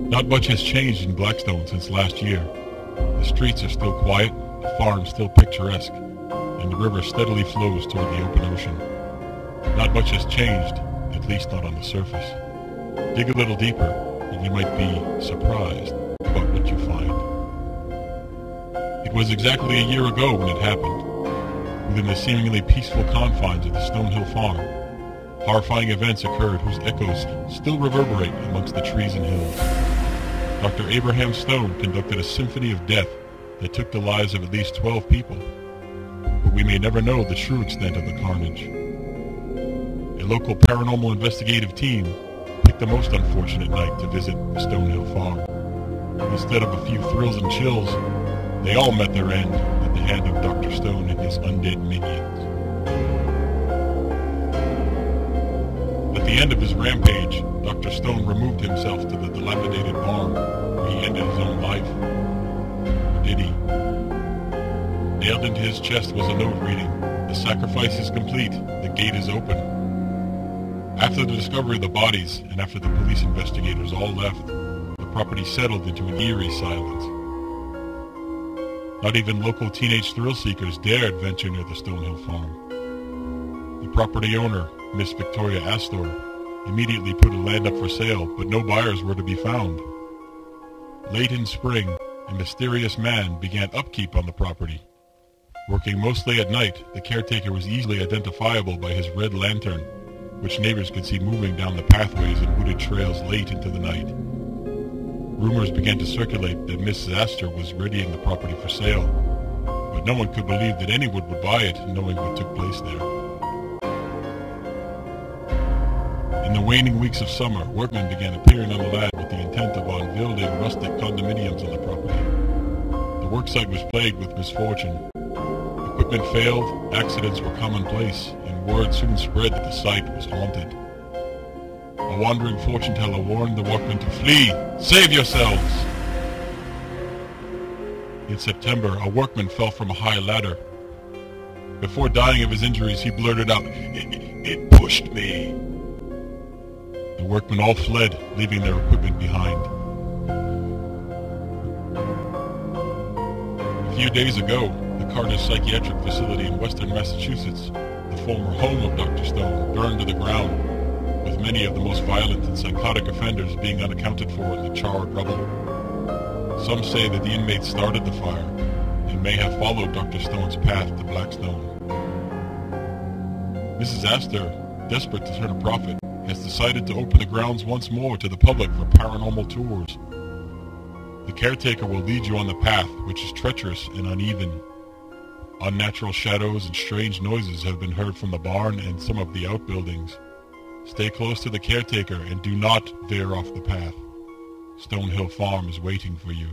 Not much has changed in Blackstone since last year. The streets are still quiet, the farm still picturesque, and the river steadily flows toward the open ocean. Not much has changed, at least not on the surface. Dig a little deeper, and you might be surprised about what you find. It was exactly a year ago when it happened. Within the seemingly peaceful confines of the Stonehill farm, horrifying events occurred whose echoes still reverberate amongst the trees and hills. Dr. Abraham Stone conducted a symphony of death that took the lives of at least 12 people, but we may never know the true extent of the carnage. A local paranormal investigative team picked the most unfortunate night to visit the Stonehill farm. Instead of a few thrills and chills, they all met their end at the hand of Dr. Stone and his undead minions. At the end of his rampage, Dr. Stone removed himself to the dilapidated barn where he ended his own life. Or did he? Nailed into his chest was a note reading, "The sacrifice is complete, the gate is open." After the discovery of the bodies, and after the police investigators all left, the property settled into an eerie silence. Not even local teenage thrill-seekers dared venture near the Stonehill farm. The property owner, Miss Victoria Astor, immediately put the land up for sale, but no buyers were to be found. Late in spring, a mysterious man began upkeep on the property. Working mostly at night, the caretaker was easily identifiable by his red lantern, which neighbors could see moving down the pathways and wooded trails late into the night. Rumors began to circulate that Mrs. Astor was readying the property for sale, but no one could believe that anyone would buy it knowing what took place there. In the waning weeks of summer, workmen began appearing on the land with the intent of unveiling rustic condominiums on the property. The worksite was plagued with misfortune. Equipment failed, accidents were commonplace, and word soon spread that the site was haunted. A wandering fortune-teller warned the workmen to flee! Save yourselves! In September, a workman fell from a high ladder. Before dying of his injuries, he blurted out, "It pushed me." The workmen all fled, leaving their equipment behind. A few days ago, the Carter Psychiatric Facility in western Massachusetts, the former home of Dr. Stone, burned to the ground, with many of the most violent and psychotic offenders being unaccounted for in the charred rubble. Some say that the inmates started the fire and may have followed Dr. Stone's path to Blackstone. Mrs. Astor, desperate to turn a profit, has decided to open the grounds once more to the public for paranormal tours. The caretaker will lead you on the path, which is treacherous and uneven. Unnatural shadows and strange noises have been heard from the barn and some of the outbuildings. Stay close to the caretaker and do not veer off the path. Stonehill Farm is waiting for you.